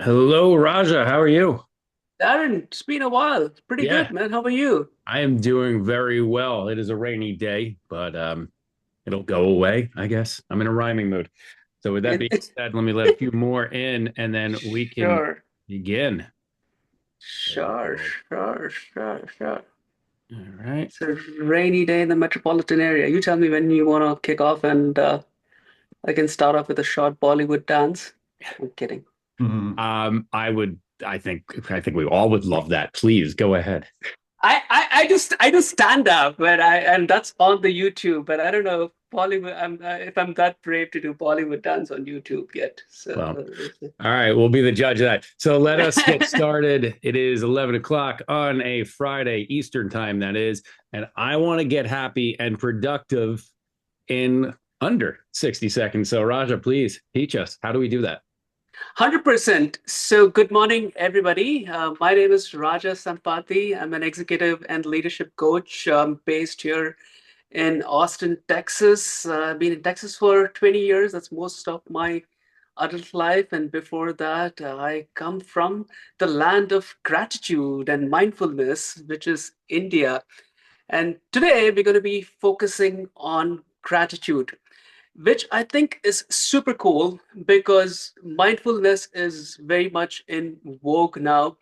Hello, Raja. How are you? Darren, it's been a while. It's pretty good, Yeah, man. How are you? I am doing very well. It is a rainy day, but it'll go away, I guess. I'm in a rhyming mood. So with that being It, said, let me let a few more in, and then we can sure, begin. sure, So, sure, sure, sure. all right. It's a rainy day in the metropolitan area. You tell me when you want to kick off, and I can start off with a short Bollywood dance. I'm kidding. I think we all would love that. Please go ahead. I just stand up when and that's on the YouTube, but I don't know if if I'm that brave to do Bollywood dance on YouTube yet. Well, So all right, we'll be the judge of that. So let us get started. It is 11 o'clock on a Friday, Eastern time, that is. And I want to get happy and productive in under 60 seconds. So, Raja, please teach us. How do we do that? 100%. So, good morning, everybody. My name is Raja Sampathi. I'm an executive and leadership coach based here in Austin, Texas. I've been in Texas for 20 years. That's most of my adult life. And before that, I come from the land of gratitude and mindfulness, which is India. And today, we're going to be focusing on gratitude, which I think is super cool because mindfulness is very much in vogue now.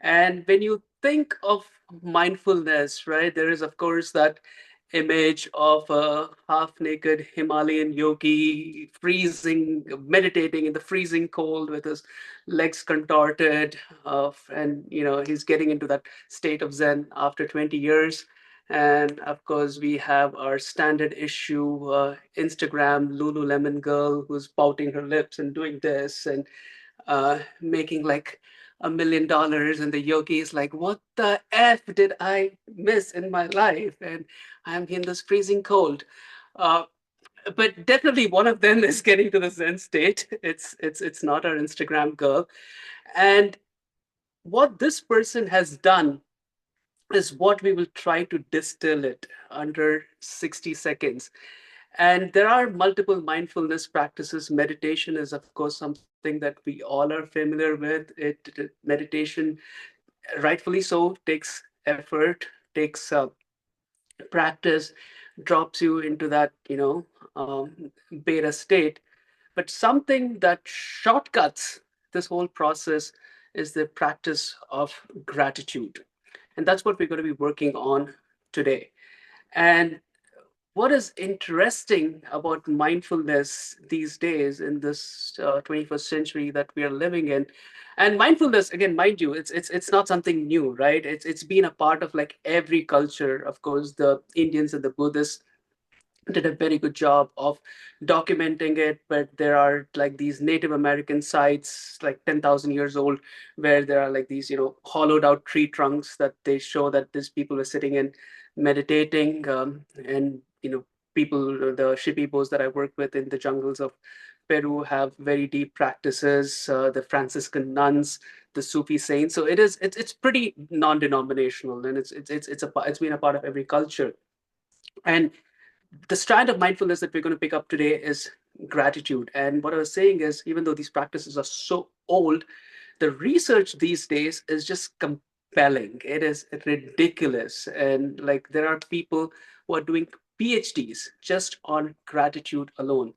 And when you think of mindfulness, right, there is, of course, that image of a half naked Himalayan yogi freezing, meditating in the freezing cold with his legs contorted. And he's getting into that state of Zen after 20 years. And of course, we have our standard issue Instagram Lululemon girl who's pouting her lips and doing this and making like $1 million. And the yogi is like, what the F did I miss in my life? And I'm in this freezing cold. Uh, but definitely one of them is getting to the Zen state. It's not our Instagram girl. And what this person has done is what we will try to distill it under 60 seconds. And there are multiple mindfulness practices. Meditation is, of course, something that we all are familiar with. Meditation, rightfully so, takes effort, takes practice, drops you into that, beta state. But something that shortcuts this whole process is the practice of gratitude. And that's what we're going to be working on today. And what is interesting about mindfulness these days in this 21st century that we are living in, and mindfulness, again, mind you, it's not something new, right? It's been a part of like every culture. Of course, the Indians and the Buddhists did a very good job of documenting it, but there are like these Native American sites like 10,000 years old where there are like these hollowed out tree trunks that they show that these people were sitting and meditating. And people, the Shipibos that I work with in the jungles of Peru have very deep practices. The Franciscan nuns, the Sufi saints. So it's pretty non-denominational, and it's been a part of every culture. And the strand of mindfulness that we're going to pick up today is gratitude. And what I was saying is, even though these practices are so old, the research these days is just compelling. It is ridiculous. And like there are people who are doing PhDs just on gratitude alone.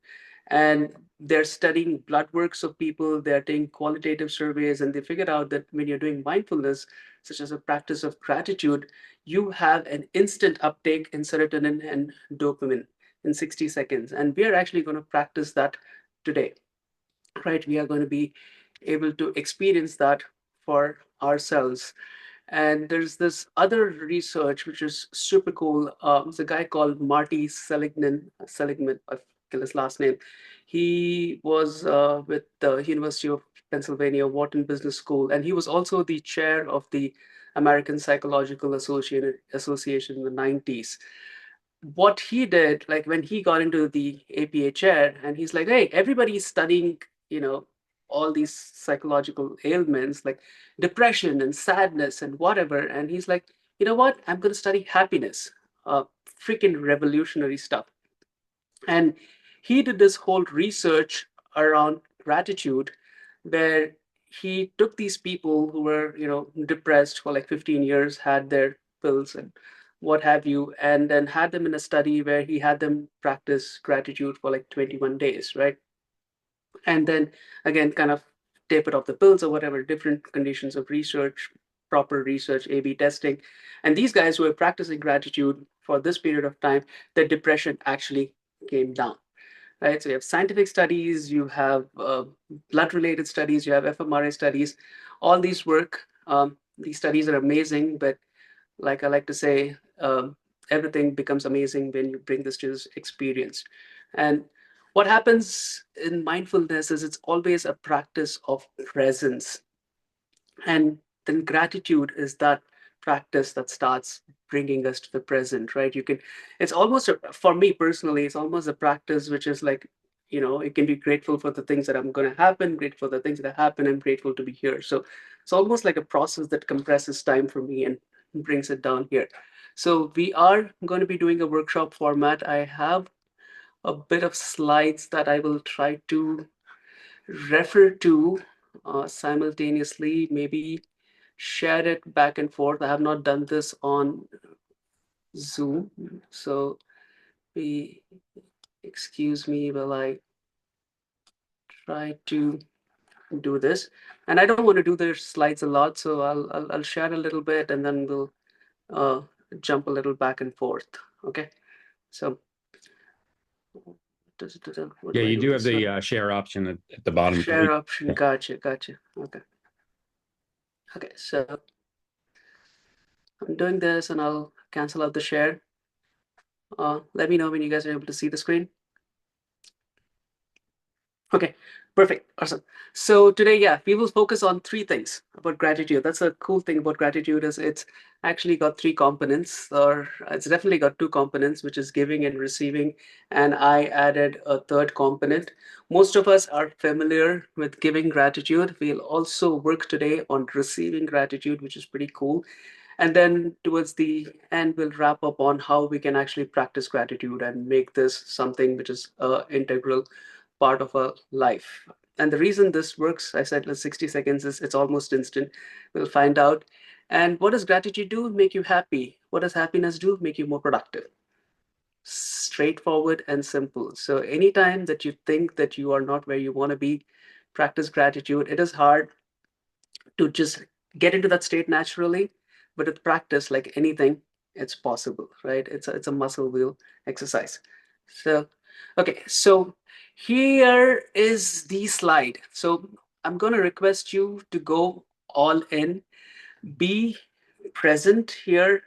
And they're studying blood works of people, they're taking qualitative surveys, and they figured out that when you're doing mindfulness, such as a practice of gratitude, you have an instant uptake in serotonin and dopamine in 60 seconds. And we are actually going to practice that today, right? We are going to be able to experience that for ourselves. And there's this other research which is super cool. It's a guy called Marty Seligman, I forget his last name. He was with the University of Pennsylvania Wharton Business School, and he was also the chair of the American Psychological Association in the 90s. What he did, like when he got into the APA chair, and he's like, hey, everybody's studying, you know, all these psychological ailments like depression and sadness and whatever. And he's like, you know what? I'm going to study happiness. Freaking revolutionary stuff. And he did this whole research around gratitude where he took these people who were, depressed for like 15 years, had their pills and what have you, and then had them in a study where he had them practice gratitude for like 21 days, right? And then again, kind of taper off the pills or whatever, different conditions of research, proper research, A/B testing. And these guys who were practicing gratitude for this period of time, their depression actually came down, right? So you have scientific studies, you have blood-related studies, you have fMRI studies. All these work. These studies are amazing, but like I like to say, everything becomes amazing when you bring this to this experience. And what happens in mindfulness is it's always a practice of presence. And then gratitude is that practice that starts bringing us to the present, right? It's almost, for me personally, it's almost a practice which is like, it can be grateful for the things that I'm going to happen, grateful for the things that happen, I'm grateful to be here. So it's almost like a process that compresses time for me and brings it down here. So we are going to be doing a workshop format. I have a bit of slides that I will try to refer to simultaneously, maybe share it back and forth. I have not done this on Zoom, so be excuse me while I try to do this. And I don't want to do the slides a lot, so I'll share a little bit and then we'll uh, jump a little back and forth. Okay, so what Yeah, do I you do do have this one? the share option at the bottom. Share option. Gotcha, gotcha. Okay, okay. So I'm doing this, and I'll cancel out the share. Let me know when you guys are able to see the screen. Okay, perfect. Awesome. So today, yeah, we will focus on three things about gratitude. That's a cool thing about gratitude is it's actually got three components, or it's definitely got two components, which is giving and receiving. And I added a third component. Most of us are familiar with giving gratitude. We'll also work today on receiving gratitude, which is pretty cool. And then towards the end, we'll wrap up on how we can actually practice gratitude and make this something which is integral part of our life. And the reason this works, I said, 60 seconds is it's almost instant. We'll find out. And what does gratitude do? Make you happy. What does happiness do? Make you more productive. Straightforward and simple. So anytime that you think that you are not where you want to be, practice gratitude. It is hard to just get into that state naturally, but with practice, like anything, it's possible, right? It's a muscle wheel exercise. So okay, so here is the slide. So I'm going to request you to go all in, be present here.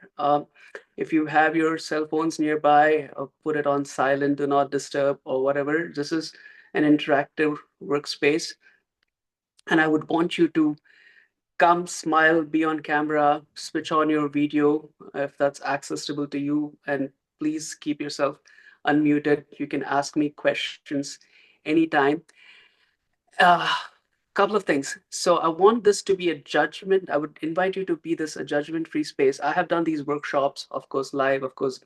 If you have your cell phones nearby, put it on silent, do not disturb, or whatever. This is an interactive workspace, and I would want you to come, smile, be on camera, switch on your video if that's accessible to you, and please keep yourself unmuted. You can ask me questions anytime. Uh, Couple of things. So I want this to be a judgment. I would invite you to be this a judgment-free space. I have done these workshops, of course, live, of course,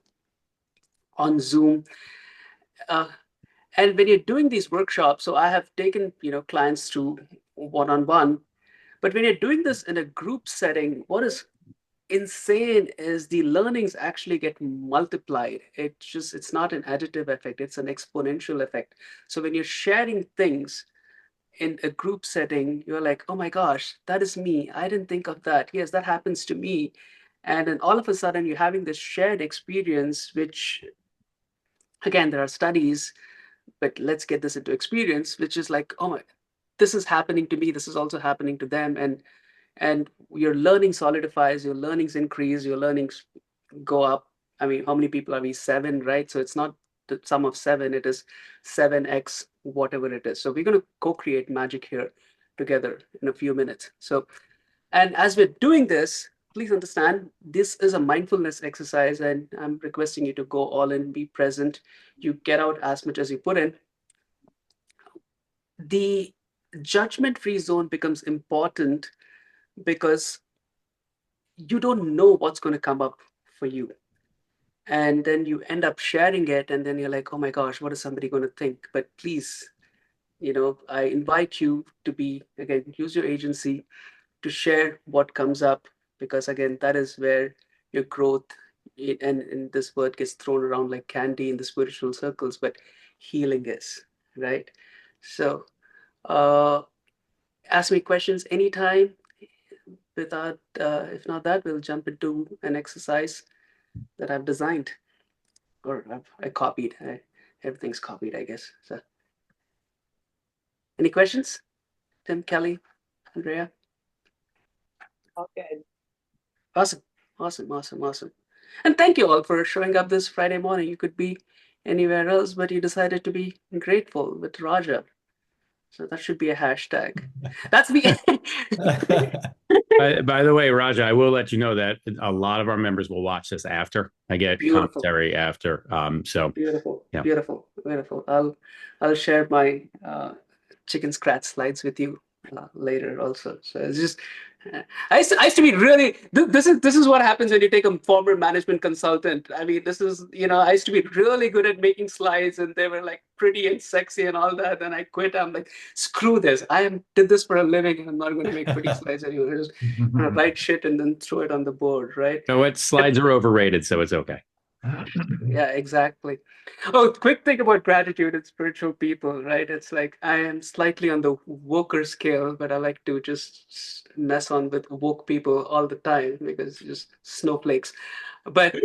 on Zoom. Uh, and when you're doing these workshops, so I have taken clients to one-on-one. But when you're doing this in a group setting, what is insane is the learnings actually get multiplied. It's not an additive effect, it's an exponential effect. So when you're sharing things in a group setting, you're like, oh my gosh, that is me, I didn't think of that, yes, that happens to me. And then all of a sudden you're having this shared experience, which again, there are studies, but let's get this into experience, which is like, oh my, this is happening to me, this is also happening to them. And your learning solidifies, your learnings increase, your learnings go up. I mean, how many people are we? Seven, right? So it's not the sum of seven, it is 7x whatever it is. So we're going to co-create magic here together in a few minutes. So, and as we're doing this, please understand this is a mindfulness exercise, and I'm requesting you to go all in, be present. You get out as much as you put in. The judgment free zone becomes important because you don't know what's going to come up for you. And then you end up sharing it, and then you're like, oh my gosh, what is somebody going to think? But please, I invite you to be, again, use your agency to share what comes up, because again, that is where your growth, and this word gets thrown around like candy in the spiritual circles, but healing is, right? So, uh, ask me questions anytime. Without, if not that, we'll jump into an exercise that I've designed, or I copied. Everything's copied, I guess. So, any questions, Tim, Kelly, Andrea? All good. Awesome, awesome, awesome, awesome. And thank you all for showing up this Friday morning. You could be anywhere else, but you decided to be grateful with Raja. So that should be a hashtag. That's me. By the way, Raja, I will let you know that a lot of our members will watch this after. I get Beautiful, commentary after. So beautiful, yeah. beautiful, beautiful. I'll share my chicken scratch slides with you later also. So it's just I used to be really this is what happens when you take a former management consultant. I mean, this is I used to be really good at making slides, and they were like pretty and sexy and all that. And I quit. I'm like, screw this. Did this for a living. I'm not going to make pretty slides anymore. Just write shit and then throw it on the board, right? So what slides are overrated, so it's okay. Yeah, exactly. Oh, quick thing about gratitude and spiritual people, right? It's like I am slightly on the woker scale, but I like to just mess on with woke people all the time because just snowflakes. But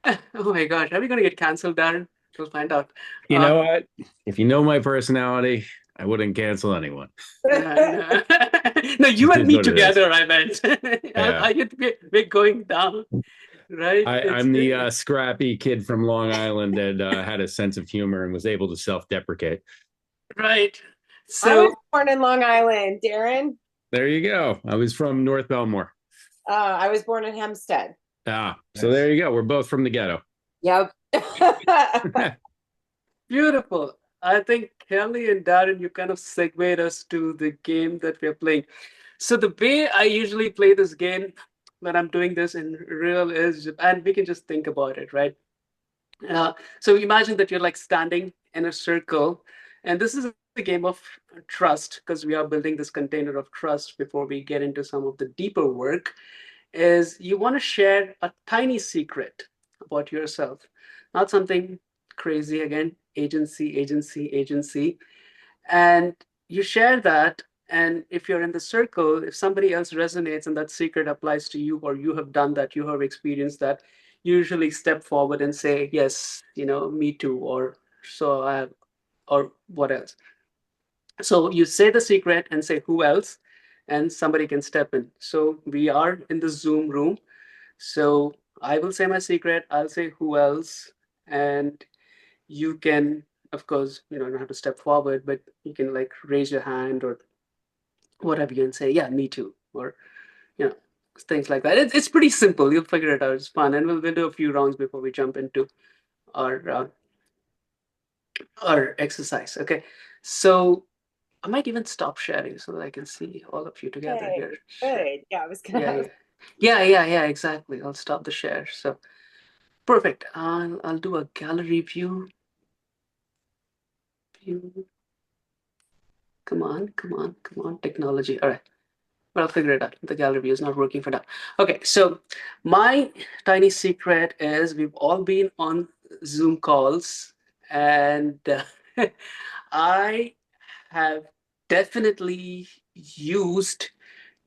oh my gosh, are we going to get canceled, Darren? We'll find out. You know what? If you know my personality, I wouldn't cancel anyone. No, no, you It and is me what it is. together, I meant. Yeah. We're going down, right? I'm the scrappy kid from Long Island that had a sense of humor and was able to self-deprecate. Right. I was So, born in Long Island, Darren. There you go. I was from North Belmore. I was born in Hempstead. So there you go. We're both from the ghetto. Yep. beautiful. I think Kelly and Darren, you kind of segued us to the game that we're playing. So the way I usually play this game when I'm doing this in real is, and we can just think about it, right? So imagine that you're like standing in a circle, and this is a game of trust because we are building this container of trust before we get into some of the deeper work. Is you want to share a tiny secret about yourself, not something crazy again, agency, agency, agency. And you share that. And if you're in the circle, if somebody else resonates and that secret applies to you, or you have done that, you have experienced that, you usually step forward and say, yes, me too, or so I have, or what else. So you say the secret and say, who else? And somebody can step in. So we are in the Zoom room. So I will say my secret, I'll say who else, and you can, of course, don't have to step forward, but you can like raise your hand or whatever you and say, yeah, me too, or you know, things like that. It's pretty simple. You'll figure it out. It's fun, and we'll do a few rounds before we jump into our uh, our exercise. Okay, so I might even stop sharing so that I can see all of you together Hey, here. Share. good. Yeah, I was gonna Yeah, ask. yeah. Exactly. I'll stop the share. So perfect. I'll do a gallery view. View. Come on, come on, come on, technology. All right. But I'll figure it out. The gallery view is not working for now. Okay, so my tiny secret is we've all been on Zoom calls, and I have definitely used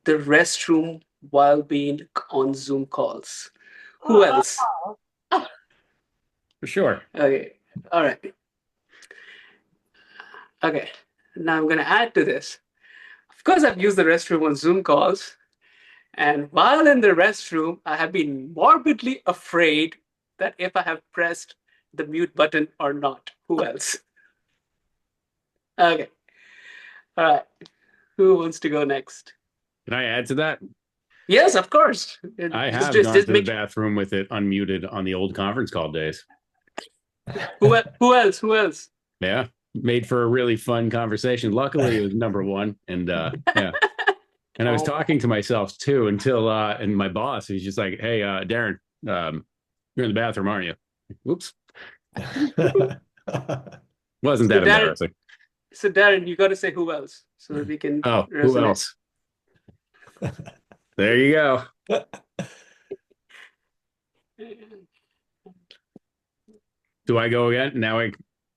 the restroom while being on Zoom calls. Who Oh, else? For sure. Okay, all right. Okay, now I'm going to add to this. Of course, I've used the restroom on Zoom calls. And while in the restroom, I have been morbidly afraid that if I have pressed the mute button or not. Who else? Okay. All right. Who wants to go next? Can I add to that? Yes, of course. I Just, have just, gone just to the make. bathroom with it unmuted on the old conference call days. Who else? Who else? Yeah. Made for a really fun conversation. Luckily, it was number one. And yeah. And I was oh, talking to myself too until and my boss, he's just like, hey, Darren, you're in the bathroom, aren't you? Whoops. Wasn't So that Darren, embarrassing? so Darren, you got to say who else so that we can Oh, who resonate. else? There you go. Do I go again? Now I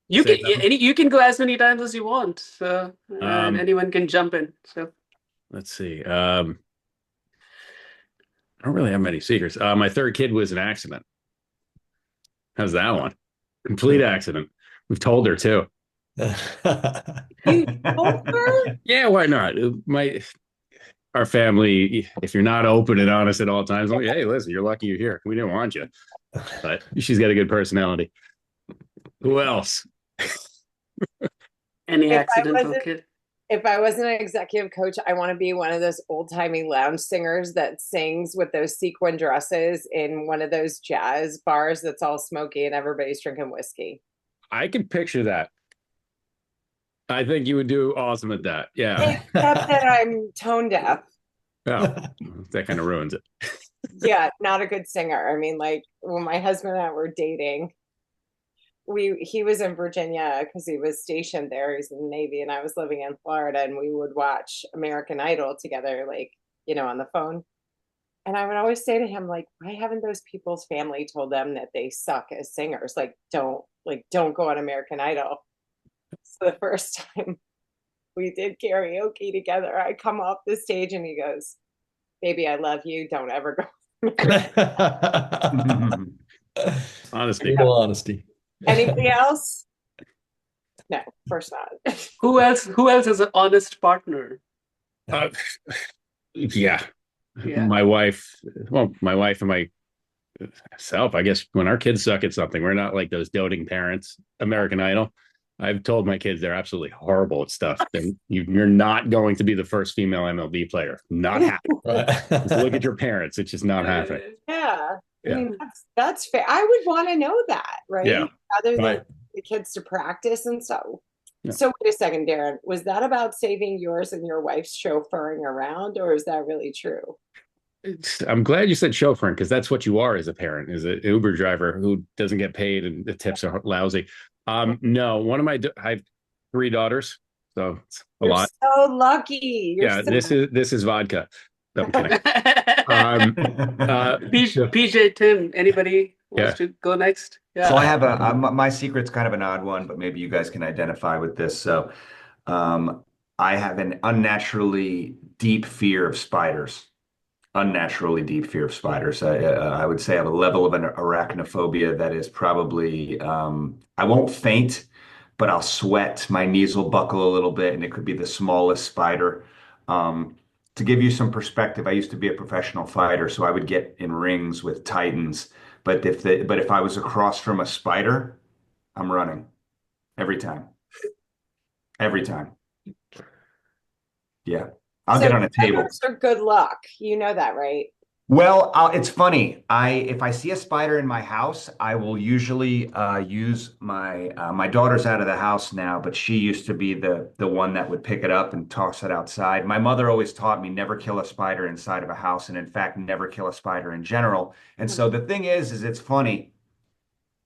You say can nothing? you can go as many times as you want. So Um, anyone can jump in. So let's see. I don't really have many secrets. My third kid was an accident. How's that one? Complete accident. We've told her too. You told her? Yeah, why not? Our family, if you're not open and honest at all times, like, hey, listen, you're lucky you're here. We didn't want you, but she's got a good personality. Who else? any If I accidental wasn't kid. if I wasn't an executive coach, I want to be one of those old-timey lounge singers that sings with those sequin dresses in one of those jazz bars that's all smoky and everybody's drinking whiskey. I can picture that. I think you would do awesome at that. Yeah. Except that I'm tone deaf. Oh, that kind of ruins it. Yeah, not a good singer. I mean, like when my husband and I were dating, he was in Virginia because he was stationed there. He's in the Navy, and I was living in Florida, and we would watch American Idol together, like, on the phone. And I would always say to him, like, why haven't those people's family told them that they suck as singers? Don't go on American Idol. So the first time we did karaoke together, I come off the stage and he goes, "Baby, I love you. Don't ever go." Honesty. Brutal honesty. Anybody else? No, of course not. Who else? Who else is an honest partner? Uh, yeah. Yeah. My wife and myself, I guess when our kids suck at something, we're not like those doting parents. American Idol. I've told my kids they're absolutely horrible at stuff. You're not going to be the first female MLB player. Not happening. Just look at your parents. It's just not happening. Yeah. Yeah. I mean, that's fair. I would want to know that, right? Yeah. Rather than Right. the kids to practice and stuff. Yeah. So wait a second, Darren. Was that about saving yours and your wife's chauffeuring around, or is that really true? I'm glad you said chauffeuring because that's what you are as a parent, is an Uber driver who doesn't get paid and the tips are lousy. No, I have 3 daughters, so it's a You're lot. so lucky. Yeah, this is vodka. No, I'm kidding. PJ, Tim, anybody wants Yeah. to go next? Yeah. So I have my secret's kind of an odd one, but maybe you guys can identify with this. So, I have an unnaturally deep fear of spiders. Unnaturally deep fear of spiders. I would say I have a level of an arachnophobia that is probably, I won't faint, but I'll sweat. My knees will buckle a little bit, and it could be the smallest spider. To give you some perspective, I used to be a professional fighter, so I would get in rings with titans. But if I was across from a spider, I'm running every time. Every time. Yeah. I'll get on a table. Spiders are good luck. You know that, right? Well, it's funny. If I see a spider in my house, I will usually use my daughter's out of the house now, but she used to be the one that would pick it up and toss it outside. My mother always taught me never kill a spider inside of a house, and in fact, never kill a spider in general. And so the thing is it's funny.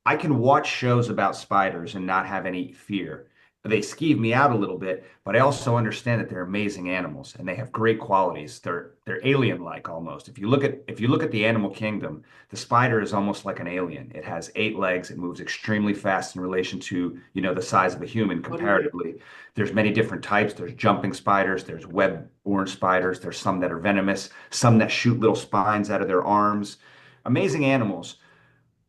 I can watch shows about spiders and not have any fear. They skeeve me out a little bit, but I also understand that they're amazing animals and they have great qualities. They're alien-like almost. If you look at the animal kingdom, the spider is almost like an alien. It has 8 legs. It moves extremely fast in relation to, the size of a human comparatively. There's many different types. There's jumping spiders. There's web-borne spiders. There's some that are venomous. Some that shoot little spines out of their arms. Amazing animals.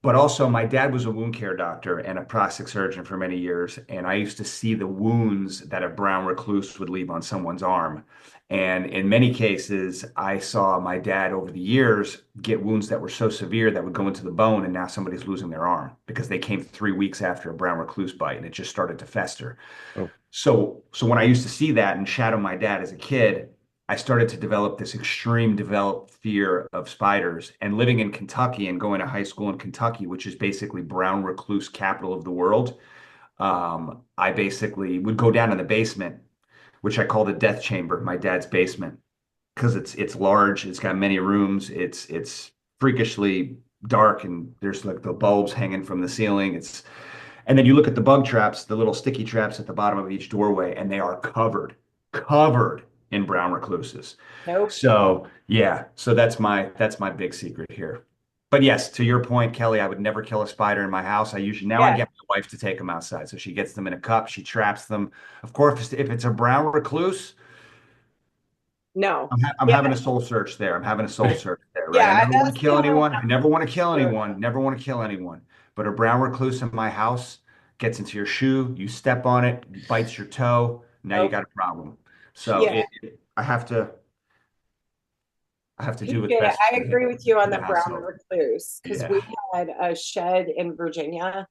But also, my dad was a wound care doctor and a plastic surgeon for many years. And I used to see the wounds that a brown recluse would leave on someone's arm. And in many cases, I saw my dad over the years get wounds that were so severe that would go into the bone. And now somebody's losing their arm because they came 3 weeks after a brown recluse bite and it just started to fester. Oh. So when I used to see that and shadow my dad as a kid, I started to develop this extreme developed fear of spiders. And living in Kentucky and going to high school in Kentucky, which is basically brown recluse capital of the world, I basically would go down in the basement, which I call the death chamber, my dad's basement, because it's large, it's got many rooms, it's freakishly dark, and there's like the bulbs hanging from the ceiling. And then you look at the bug traps, the little sticky traps at the bottom of each doorway, and they are covered in brown recluses. Nope. So yeah, so that's my big secret here. But yes, to your point, Kelly, I would never kill a spider in my house. I Yeah. get my wife to take them outside. So she gets them in a cup, she traps them. Of course, if it's a brown recluse, No. I'm Yeah. having a soul search there. I'm having a soul search there, right? I Yeah. never want That's to the kill only one anyone. I never want to kill I'm sure anyone. Never want to kill anyone. But a brown recluse in my house gets into your shoe, you step on it, bites your toe. Now you of. got a problem. So Yeah. I have to do what's PJ, best I agree with you for on the the brown household. recluse because we Yeah. had a shed in Virginia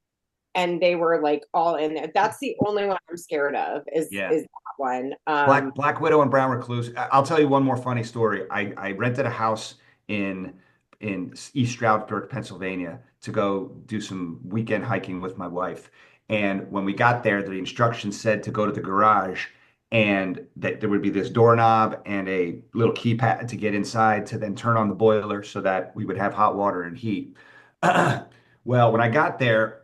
and they were like all in there. That's the only one I'm scared of Yeah. is that one. Black Widow and Brown Recluse. I'll tell you one more funny story. I rented a house in East Stroudsburg, Pennsylvania, to go do some weekend hiking with my wife. And when we got there, the instructions said to go to the garage and that there would be this doorknob and a little keypad to get inside to then turn on the boiler so that we would have hot water and heat. Well, when I got there,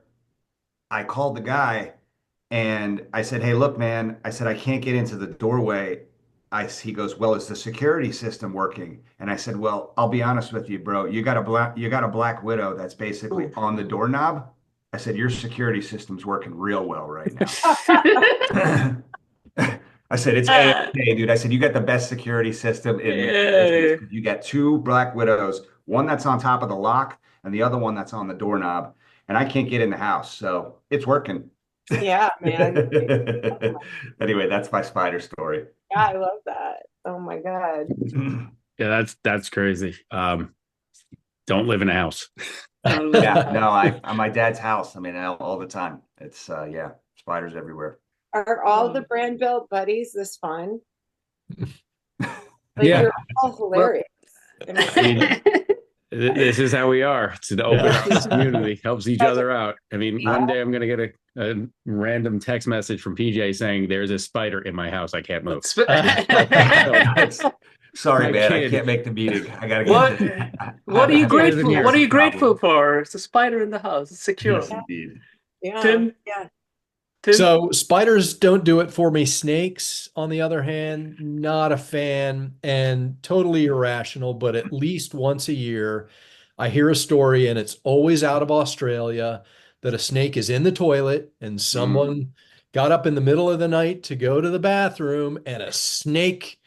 I called the guy and I said, "Hey, look, man," I said, "I can't get into the doorway." He goes, "Well, is the security system working?" And I said, "Well, I'll be honest with you, bro. You got a Black Widow that's basically Ooh. on the doorknob." I said, "Your security system's working real well right now." I said, "It's Uh, A-okay, dude." I said, "You got the best security system in the business yeah. because you got two Black Widows, one that's on top of the lock and the other one that's on the doorknob, and I can't get in the house, so it's working." Yeah, man. Anyway, that's my spider story. Yeah, I love that. Oh my God. Yeah, that's crazy. Don't live in a house. Don't live in Yeah, the no, house. on my dad's house. I mean, all the time. It's yeah, spiders everywhere. Are all the brand built buddies this fun? Like Yeah, you're all Well, hilarious. I mean, I mean, this is how we are. It's an open, honest yeah. community. Helps each Guys are- other out. I mean, one day I'm gonna get a random text message from PJ saying there's a spider in my house. I can't move. So that's Sorry, my man, I kid. can't make the meeting. I gotta get what to. what are you Kid isn't grateful? here. What are Some you grateful problem. for? It's a spider in the house. It's secure. Yes, indeed. Yeah. Tim, Yeah. Tim. So spiders don't do it for me. Snakes, on the other hand, not a fan and totally irrational, but at least once a year, I hear a story and it's always out of Australia that a snake is in the toilet and Mm. someone got up in the middle of the night to go to the bathroom and a snake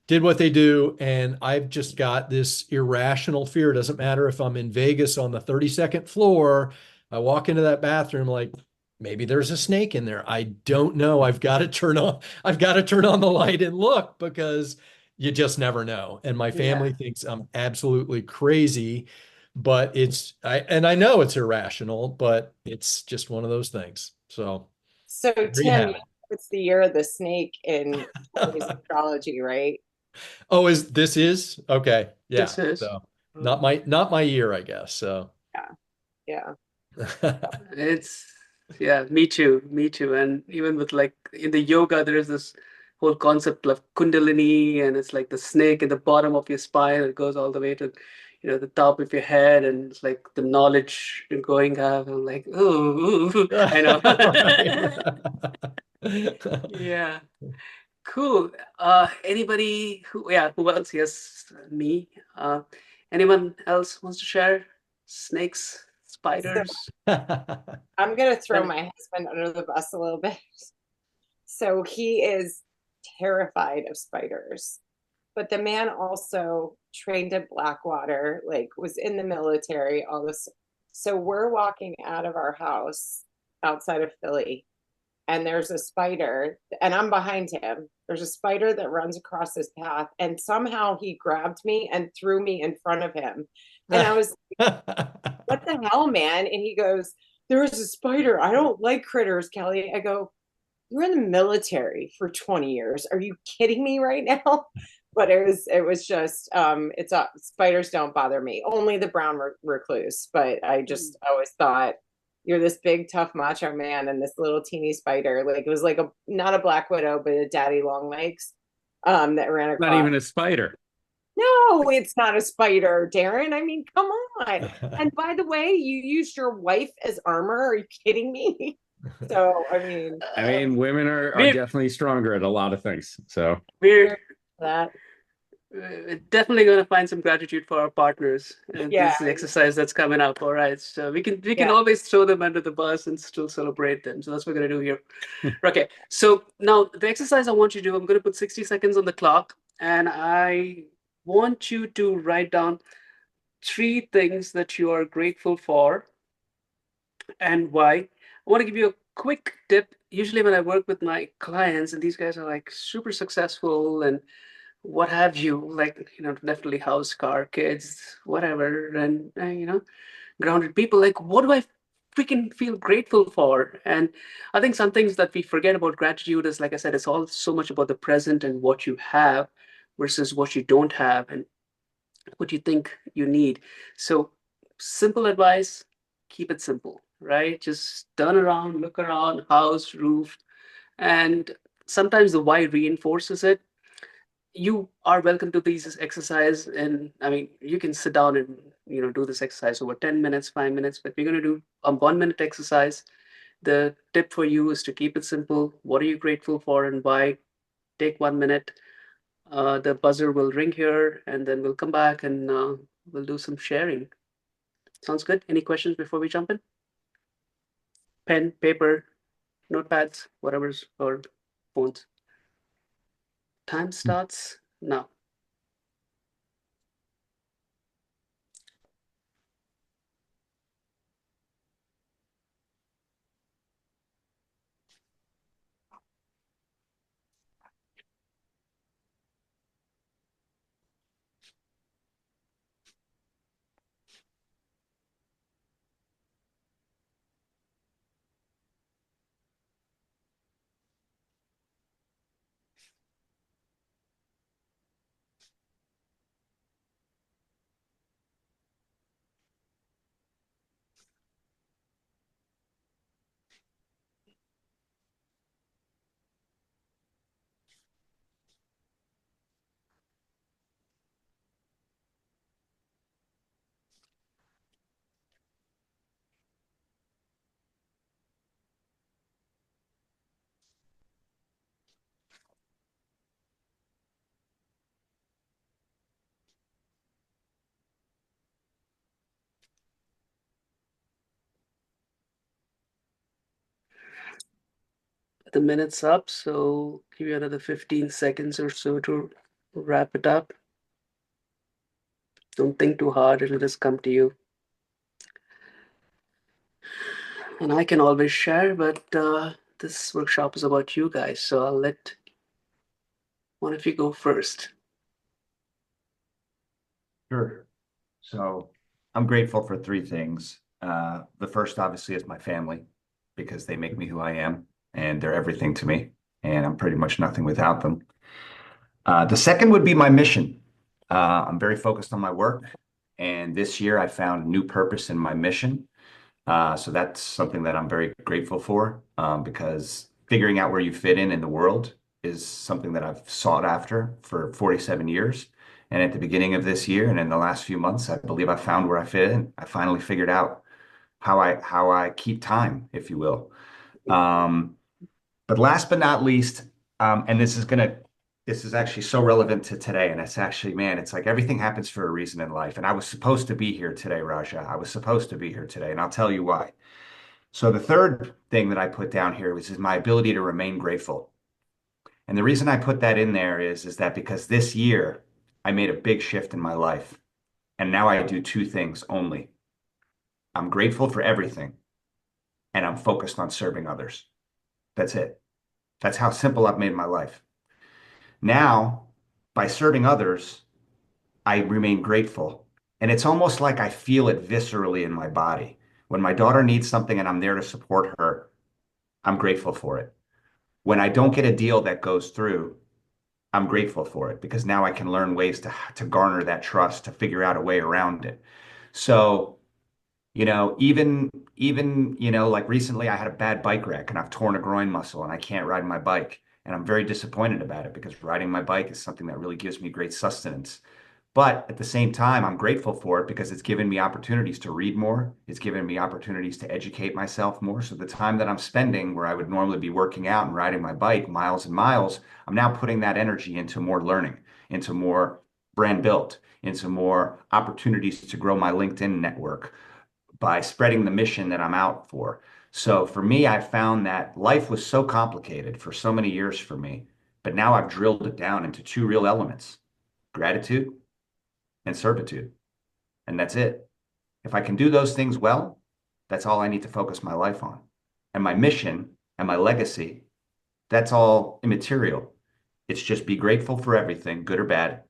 did what they do. And I've just got this irrational fear. It doesn't matter if I'm in Vegas on the 32nd floor. I walk into that bathroom like maybe there's a snake in there. I don't know. I've got to turn on the light and look because you just never know. And my Yeah. family thinks I'm absolutely crazy, but I know it's irrational, but it's just one of those things. So So there you Tim, have you it. know it's the year of the snake in Chinese astrology, right? Oh, is okay. Yeah. This is. So not my year, I guess. So Yeah. Yeah. It's yeah, me too, me too. And even with like in the yoga, there is this whole concept of Kundalini, and it's like the snake at the bottom of your spine. It goes all the way to, the top of your head, and it's like the knowledge going up. And like, ooh, I know. Yeah, cool. Anybody who, yeah, who else? Yes, me. Anyone else wants to share? Snakes, So spiders. I'm gonna throw Well, my husband under the bus a little bit. So he is terrified of spiders. But the man also trained at Blackwater, like was in the military, all this. So we're walking out of our house outside of Philly, and there's a spider, and I'm behind him. There's a spider that runs across his path, and somehow he grabbed me and threw me in front of him. And I was, what the hell, man? And he goes, there is a spider. I don't like critters, Kelly. I go, you were in the military for 20 years. Are you kidding me right now? But it was just spiders don't bother me. Only the brown recluse. But I just always thought you're this big tough macho man and this little teeny spider. Like it was like a not a black widow, but a daddy long legs that ran Not across. even a spider. No, it's not a spider, Darren. I mean, come on. And by the way, you used your wife as armor. Are you kidding me? So, I mean, I mean, women are we're definitely stronger at a lot of things. So we're we're that. definitely going to find some gratitude for our partners. And Yeah, this is the exercise that's coming up. All right, so we can yeah. always throw them under the bus and still celebrate them. So that's what we're going to do here. Okay, so now the exercise I want you to do, I'm going to put 60 seconds on the clock, and I want you to write down three things that you are grateful for and why. I want to give you a quick tip. Usually, when I work with my clients, and these guys are like super successful and what have you, like, definitely house, car, kids, whatever, and, grounded people, like, what do I freaking feel grateful for? And I think some things that we forget about gratitude is, like I said, it's all so much about the present and what you have versus what you don't have and what you think you need. So, simple advice, keep it simple, right? Just turn around, look around, house, roof, and sometimes the why reinforces it. You are welcome to these exercise, and I mean, you can sit down and do this exercise over 10 minutes, 5 minutes, but we're going to do a 1 minute exercise. The tip for you is to keep it simple. What are you grateful for and why? Take 1 minute. The buzzer will ring here, and then we'll come back and we'll do some sharing. Sounds good? Any questions before we jump in? Pen, paper, notepads, whatever's, or phones. Time starts now. The minute's up, so give you another 15 seconds or so to wrap it up. Don't think too hard, it'll just come to you. And I can always share, but this workshop is about you guys, so I'll let one of you go first. Sure. So I'm grateful for three things. The first, obviously, is my family because they make me who I am and they're everything to me, and I'm pretty much nothing without them. The second would be my mission. I'm very focused on my work, and this year I found new purpose in my mission. So that's something that I'm very grateful for because figuring out where you fit in the world is something that I've sought after for 47 years. And at the beginning of this year and in the last few months, I believe I found where I fit in. I finally figured out how I keep time, if you will. Um, but last but not least, and this is actually so relevant to today. And it's actually, man, it's like everything happens for a reason in life. And I was supposed to be here today, Raja. I was supposed to be here today, and I'll tell you why. So the third thing that I put down here is my ability to remain grateful. And the reason I put that in there is that because this year I made a big shift in my life. And now I do two things only. I'm grateful for everything, and I'm focused on serving others. That's it. That's how simple I've made my life. Now, by serving others, I remain grateful. And it's almost like I feel it viscerally in my body. When my daughter needs something and I'm there to support her, I'm grateful for it. When I don't get a deal that goes through, I'm grateful for it because now I can learn ways to garner that trust, to figure out a way around it. So, like recently I had a bad bike wreck and I've torn a groin muscle and I can't ride my bike. And I'm very disappointed about it because riding my bike is something that really gives me great sustenance. But at the same time, I'm grateful for it because it's given me opportunities to read more. It's given me opportunities to educate myself more. So the time that I'm spending where I would normally be working out and riding my bike miles and miles, I'm now putting that energy into more learning, into more brand built, into more opportunities to grow my LinkedIn network by spreading the mission that I'm out for. So for me, I found that life was so complicated for so many years for me, but now I've drilled it down into two real elements: gratitude and servitude. And that's it. If I can do those things well, that's all I need to focus my life on. And my mission and my legacy, that's all immaterial. It's just be grateful for everything, good or bad,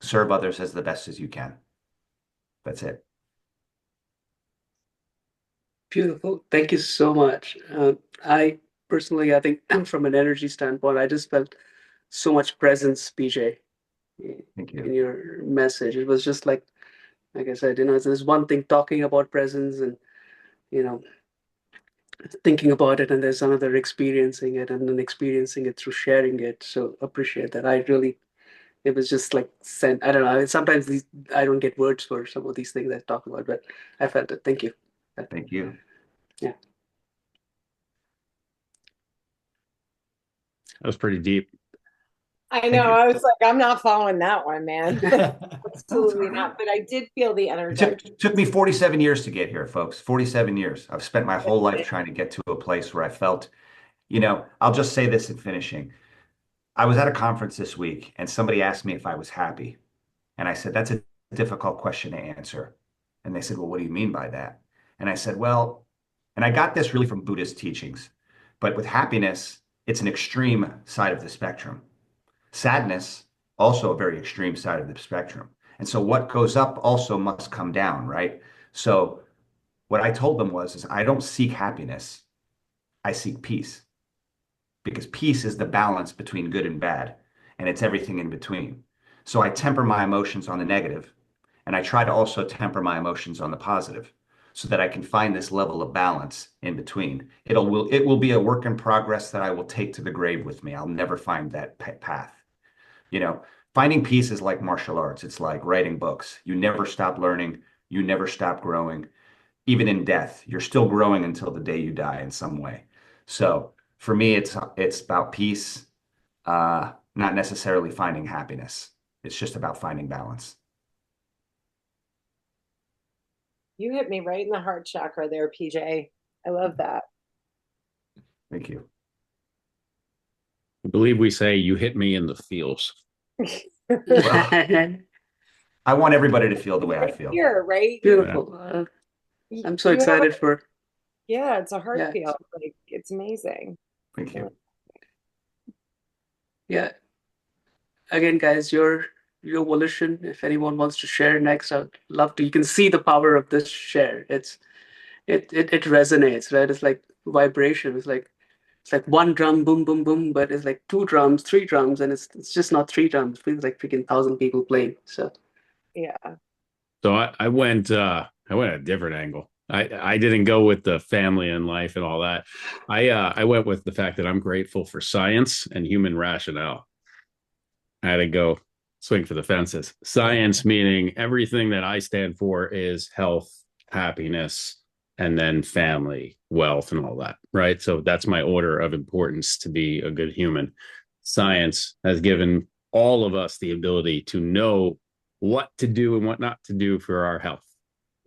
serve others as the best as you can. That's it. Beautiful. Thank you so much. I personally, I think from an energy standpoint, I just felt so much presence, PJ, Thank in you. your message. It was just like I said, there's one thing talking about presence and, you know, thinking about it, and there's another experiencing it and then experiencing it through sharing it. So appreciate that. It was just like sent. I don't know. Sometimes I don't get words for some of these things I talk about, but I felt it. Thank you. Thank you. Yeah. That was pretty deep. I Thank know. you. I was like, I'm not following that one, man. Absolutely not. But I did feel the energy. Took me 47 years to get here, folks. 47 years. I've spent my whole life trying to get to a place where I felt, I'll just say this in finishing. I was at a conference this week and somebody asked me if I was happy. And I said, that's a difficult question to answer. And they said, well, what do you mean by that? And I said, well, and I got this really from Buddhist teachings, but with happiness, it's an extreme side of the spectrum. Sadness, also a very extreme side of the spectrum. And so what goes up also must come down, right? So what I told them is I don't seek happiness. I seek peace, because peace is the balance between good and bad, and it's everything in between. So I temper my emotions on the negative, and I try to also temper my emotions on the positive so that I can find this level of balance in between. It will be a work in progress that I will take to the grave with me. I'll never find that path. You know, finding peace is like martial arts. It's like writing books. You never stop learning. You never stop growing. Even in death, you're still growing until the day you die in some way. So for me, it's about peace, not necessarily finding happiness. It's just about finding balance. You hit me right in the heart chakra there, PJ. I love that. Thank you. I believe we say you hit me in the feels. Well, I want everybody to feel the way I feel. Here, right? Beautiful. I'm so excited for. Yeah, it's a heart Yeah. feel. Like it's amazing. Thank you. Yeah. Again, guys, your volition. If anyone wants to share next, I'd love to. You can see the power of this share. It resonates, right? It's like vibration. It's like one drum, boom, boom, boom, but it's like two drums, three drums, and it's just not three drums. It feels like freaking 1,000 people playing. So Yeah. So I went a different angle. I didn't go with the family and life and all that. I went with the fact that I'm grateful for science and human rationale. I had to go swing for the fences. Science meaning everything that I stand for is health, happiness, and then family, wealth, and all that. Right. So that's my order of importance to be a good human. Science has given all of us the ability to know what to do and what not to do for our health.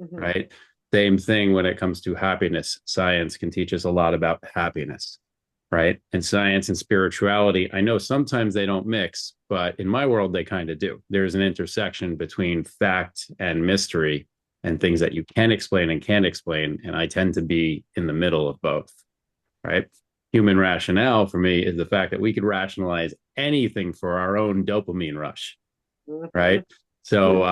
Mhm. Right. Same thing when it comes to happiness. Science can teach us a lot about happiness. Right. And science and spirituality, I know sometimes they don't mix, but in my world, they kind of do. There's an intersection between fact and mystery and things that you can explain and can't explain. And I tend to be in the middle of both. Right. Human rationale for me is the fact that we could rationalize anything for our own dopamine rush. Mhm. Right. So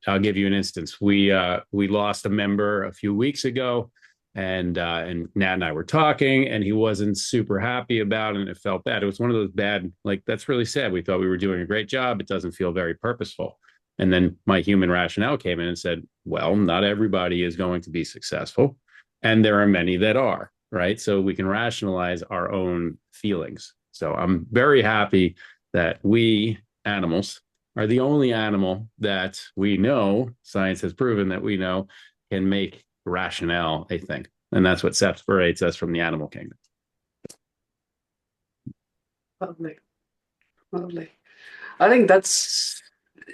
I'll give you an instance. We lost a member a few weeks ago, and Nat and I were talking, and he wasn't super happy about it, and it felt bad. It was one of those bad, like, that's really sad. We thought we were doing a great job. It doesn't feel very purposeful. And then my human rationale came in and said, well, not everybody is going to be successful, and there are many that are, right? So we can rationalize our own feelings. So I'm very happy that we animals are the only animal that we know, science has proven that we know, can make rationale a thing. And that's what separates us from the animal kingdom. Lovely, lovely. I think that's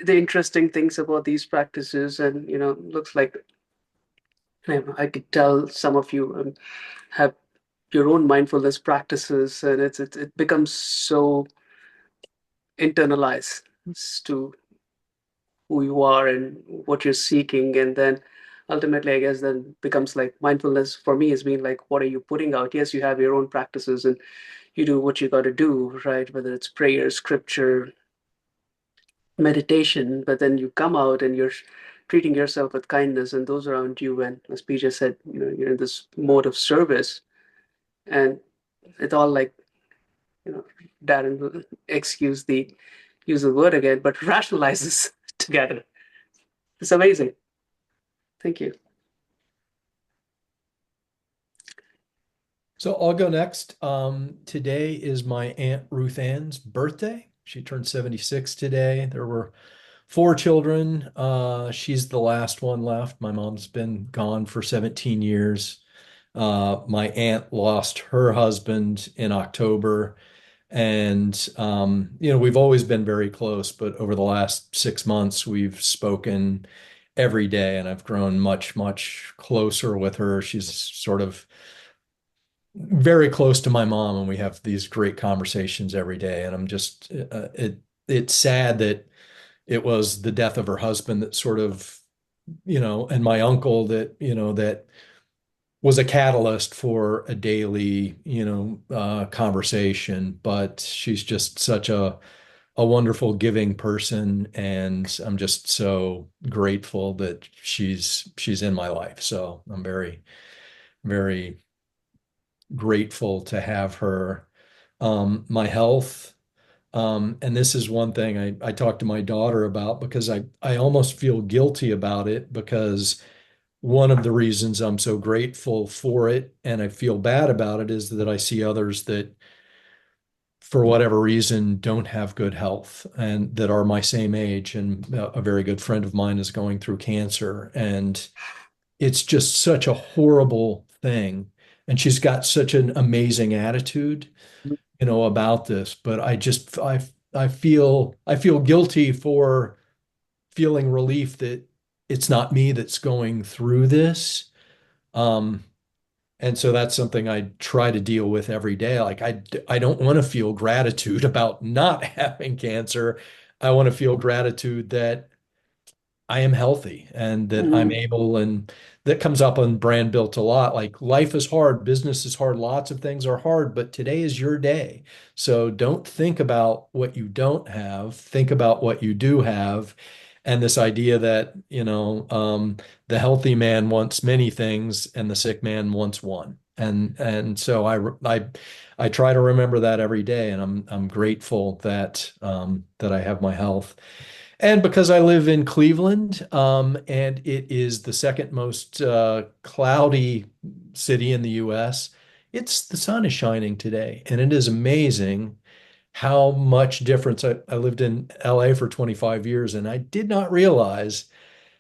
the interesting things about these practices, and looks like I could tell some of you have your own mindfulness practices, and it becomes so internalized to who you are and what you're seeking, and then ultimately, I guess, then becomes like mindfulness for me has been like, what are you putting out? Yes, you have your own practices, and you do what you got to do, right? Whether it's prayer, scripture, meditation, but then you come out and you're treating yourself with kindness and those around you. And as PJ said, you're in this mode of service, and it's all like, Darren will excuse the use the word again, but rationalizes together. It's amazing. Thank you. So I'll go next. Today is my Aunt Ruth Ann's birthday. She turned 76 today. There were four children. She's the last one left. My mom's been gone for 17 years. My aunt lost her husband in October. And, we've always been very close, but over the last 6 months, we've spoken every day, and I've grown much, much closer with her. She's sort of very close to my mom, and we have these great conversations every day. And I'm just it's sad that it was the death of her husband that sort of, and my uncle that was a catalyst for a daily, conversation. But she's just such a wonderful, giving person, and I'm just so grateful that she's in my life. So I'm very, very grateful to have her. My health, and this is one thing I talked to my daughter about, because I almost feel guilty about it, because one of the reasons I'm so grateful for it and I feel bad about it is that I see others that, for whatever reason, don't have good health and that are my same age. And a very good friend of mine is going through cancer, and it's just such a horrible thing. And she's got such an amazing attitude, about this. But I feel guilty for feeling relief that it's not me that's going through this. Um, and so that's something I try to deal with every day. Like I don't want to feel gratitude about not having cancer. I want to feel gratitude that I am healthy and that I'm Mhm. able, and that comes up on Brand Built a lot. Like, life is hard, business is hard, lots of things are hard, but today is your day. So don't think about what you don't have, think about what you do have. And this idea that, the healthy man wants many things and the sick man wants one. And so I try to remember that every day, and I'm grateful that I have my health. And because I live in Cleveland, and it is the second most cloudy city in the US, the sun is shining today, and it is amazing how much difference. I lived in LA for 25 years, and I did not realize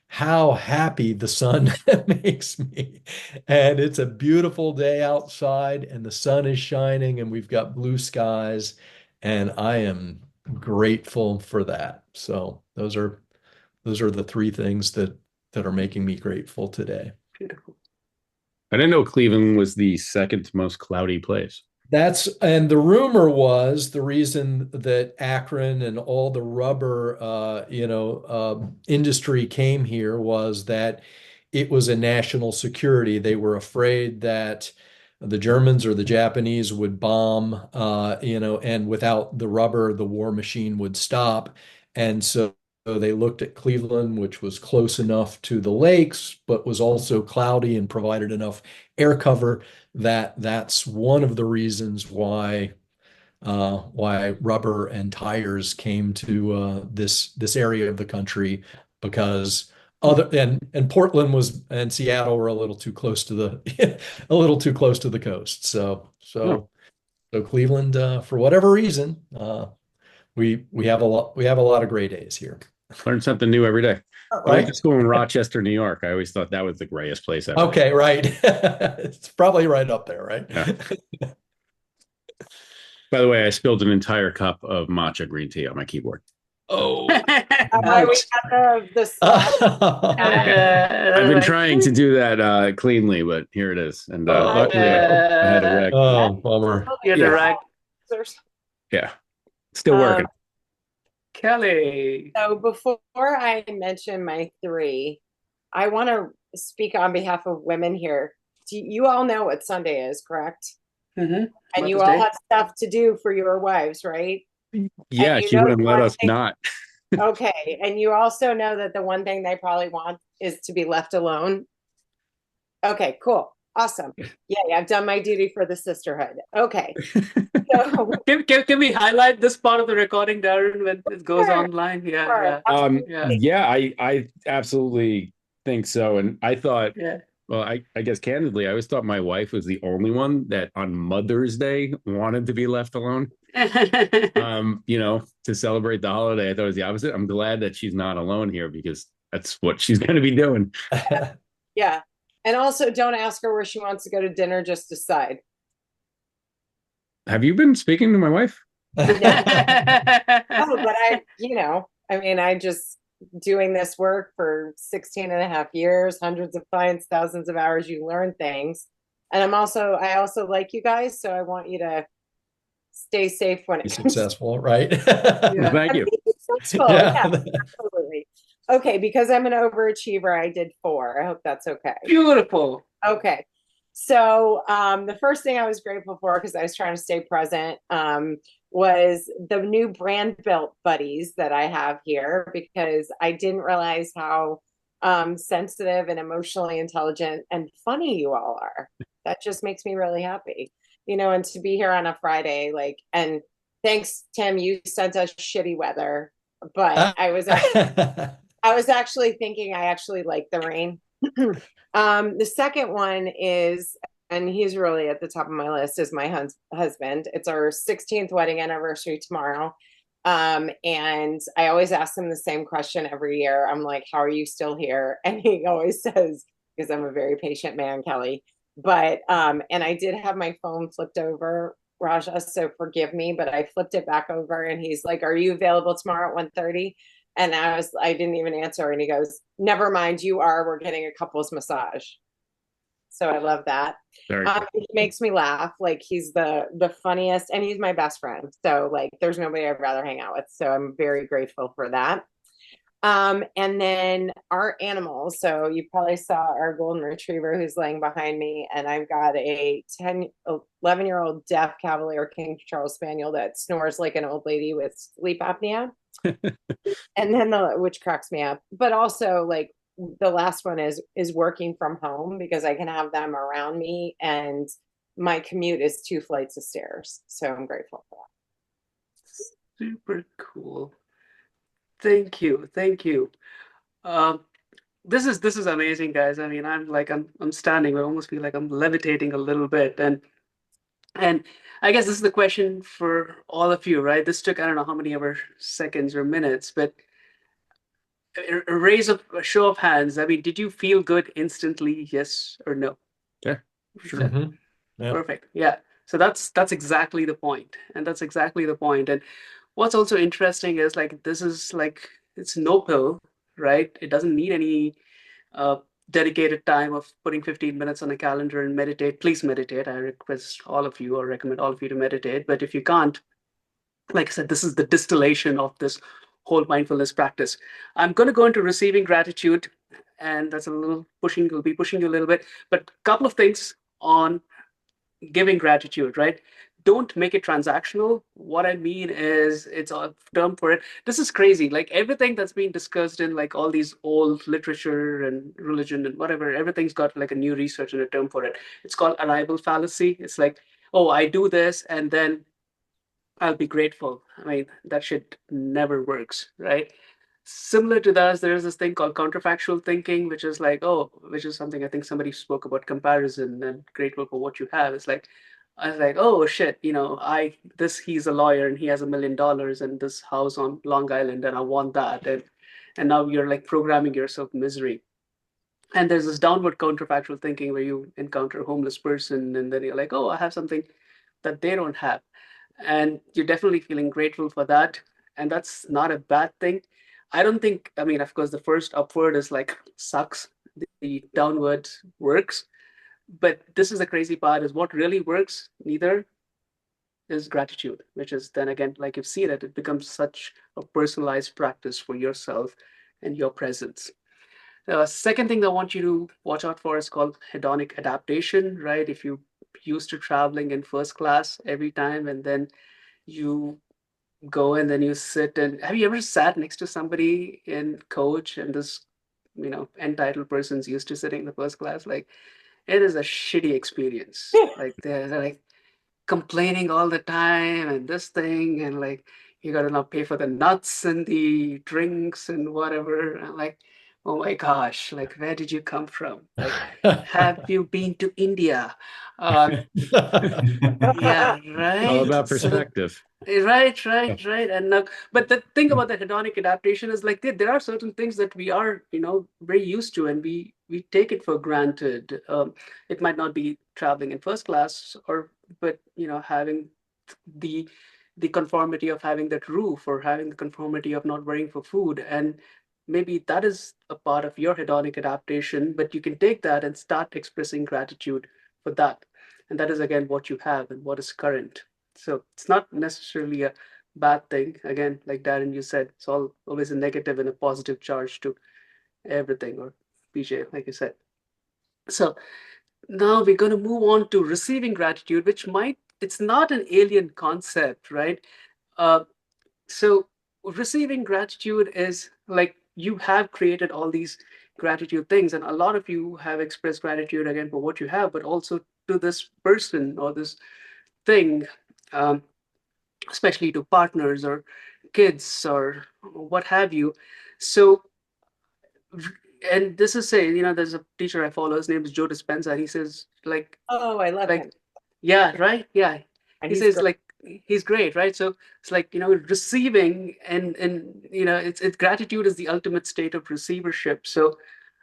how happy the sun makes me. And it's a beautiful day outside, and the sun is shining, and we've got blue skies, and I am grateful for that. So those are the three things that are making me grateful today. Beautiful. I didn't know Cleveland was the second most cloudy place. And the rumor was the reason that Akron and all the rubber, industry came here was that it was a national security. They were afraid that the Germans or the Japanese would bomb, and without the rubber, the war machine would stop. And so they looked at Cleveland, which was close enough to the lakes, but was also cloudy and provided enough air cover, that's one of the reasons why rubber and tires came to this area of the country, because other and Portland was and Seattle were a little too close to the a little too close to the coast. So Oh, Cleveland, for whatever reason, We have a lot of gray days here, Learn something new every day. I went to right? school in Rochester, New York. I always thought that was the grayest place ever. Okay, right. It's probably right up there, right? Yeah. By the way, I spilled an entire cup of matcha green tea on my keyboard. Oh. Why we Ouch. got the splash. I've been Like, trying to do that cleanly, but here it is. And Oh, luckily, I had a rag. oh, bummer. you're the Yeah. right. Yeah, still working. Kelly. So before I mention my three, I want to speak on behalf of women here. You all know what Sunday is, correct? Mm-hmm. And you Mother's all Day. have stuff to do for your wives, right? Yeah, And you she know wouldn't the let one us thing- not. Okay. And you also know that the one thing they probably want is to be left alone. Okay, cool. Awesome. Yeah, I've done my duty for the sisterhood. Okay. So Can we highlight this part of the recording, Darren, when it goes Sure, online? Yeah, sure, yeah, absolutely. yeah, I absolutely think so. And I thought, yeah. well, I guess candidly, I always thought my wife was the only one that on Mother's Day wanted to be left alone. To celebrate the holiday. I thought it was the opposite. I'm glad that she's not alone here because that's what she's going to be doing. Yeah. And also don't ask her where she wants to go to dinner, just decide. Have you been speaking to my wife? Oh, but I just doing this work for 16 and a half years, hundreds of clients, thousands of hours, you learn things. And I also like you guys, so I want you to stay safe when Be it comes to successful, right? Thank you. being successful. Yeah. Yeah, absolutely. Okay, because I'm an overachiever, I did 4. I hope that's okay. Beautiful. Okay. So the first thing I was grateful for, because I was trying to stay present, was the new brand built buddies that I have here, because I didn't realize how sensitive and emotionally intelligent and funny you all are. That just makes me really happy. And to be here on a Friday, and thanks, Tim, you sent us shitty weather, but I was actually thinking I actually like the rain. The second one is, and he's really at the top of my list, is my husband. It's our 16th wedding anniversary tomorrow. And I always ask him the same question every year. I'm like, how are you still here? And he always says, because I'm a very patient man, Kelly. But, and I did have my phone flipped over, Raja, so forgive me, but I flipped it back over and he's like, are you available tomorrow at 1:30? And I didn't even answer. And he goes, never mind, you are, we're getting a couples massage. So I love that. He makes me laugh. Like, he's the funniest, and he's my best friend. So there's nobody I'd rather hang out with. So I'm very grateful for that. And then our animals. So you probably saw our golden retriever who's laying behind me, and I've got a 11-year-old deaf Cavalier King Charles Spaniel that snores like an old lady with sleep apnea. And then which cracks me up. But also the last one is working from home, because I can have them around me, and my commute is 2 flights of stairs. So I'm grateful for that. Super cool. Thank you. This is amazing, guys. I mean, I'm standing. I almost feel like I'm levitating a little bit, and I guess this is the question for all of you, right? This took, I don't know how many ever seconds or minutes, but a show of hands. I mean, did you feel good instantly? Yes or no? Yeah, sure. Mm-hmm. Yeah. Perfect. Yeah. So that's exactly the point. And that's exactly the point. And what's also interesting is this is it's no pill, right? It doesn't need any dedicated time of putting 15 minutes on a calendar and meditate. Please meditate. I request all of you, or recommend all of you to meditate. But if you can't, like I said, this is the distillation of this whole mindfulness practice. I'm going to go into receiving gratitude, and that's a little pushing, will be pushing you a little bit, but a couple of things on giving gratitude, right? Don't make it transactional. What I mean is, it's a term for it. This is crazy. Everything that's being discussed in all these old literature and religion and whatever, everything's got a new research and a term for it. It's called arrival fallacy. It's oh, I do this and then I'll be grateful. I mean, that shit never works, right? Similar to that, there's this thing called counterfactual thinking, which is which is something I think somebody spoke about, comparison and grateful for what you have. It's I was like, oh shit, he's a lawyer and he has $1 million and this house on Long Island and I want that. And now you're like programming yourself misery. And there's this downward counterfactual thinking where you encounter a homeless person and then you're like, oh, I have something that they don't have. And you're definitely feeling grateful for that. And that's not a bad thing. I don't think, I mean, of course, the first upward is like sucks, the downward works. But this is the crazy part is what really works, neither is gratitude, which is then again, like you've seen it, it becomes such a personalized practice for yourself and your presence. The second thing I want you to watch out for is called hedonic adaptation, right? If you used to traveling in first class every time and then you go and then you sit and have you ever sat next to somebody in coach and this, entitled person's used to sitting in the first class? Like it is a shitty experience. Like they're like complaining all the time and this thing and like you gotta now pay for the nuts and the drinks and whatever. And like, oh my gosh, like where did you come from? Like, have you been to India? Uh, yeah, All right. about So perspective. right. And now, but the thing about the hedonic adaptation is like there are certain things that we are, very used to, and we take it for granted. It might not be traveling in first class, but having the the conformity of having that roof, or having the conformity of not worrying for food, and maybe that is a part of your hedonic adaptation. But you can take that and start expressing gratitude for that, and that is again what you have and what is current. So it's not necessarily a bad thing. Again, like Darren, you said, it's always a negative and a positive charge to everything, or PJ, like you said. So now we're going to move on to receiving gratitude, which it's not an alien concept, right? Uh, so receiving gratitude is like you have created all these gratitude things, and a lot of you have expressed gratitude again for what you have, but also to this person or this thing. Um, Especially to partners or kids or what have you. So, and this is saying, there's a teacher I follow, his name is Joe Dispenza. He says, Oh, I love like, him. yeah, right. Yeah. And He he's says great. like, he's great, right? So it's like, receiving and, it's gratitude is the ultimate state of receivership. So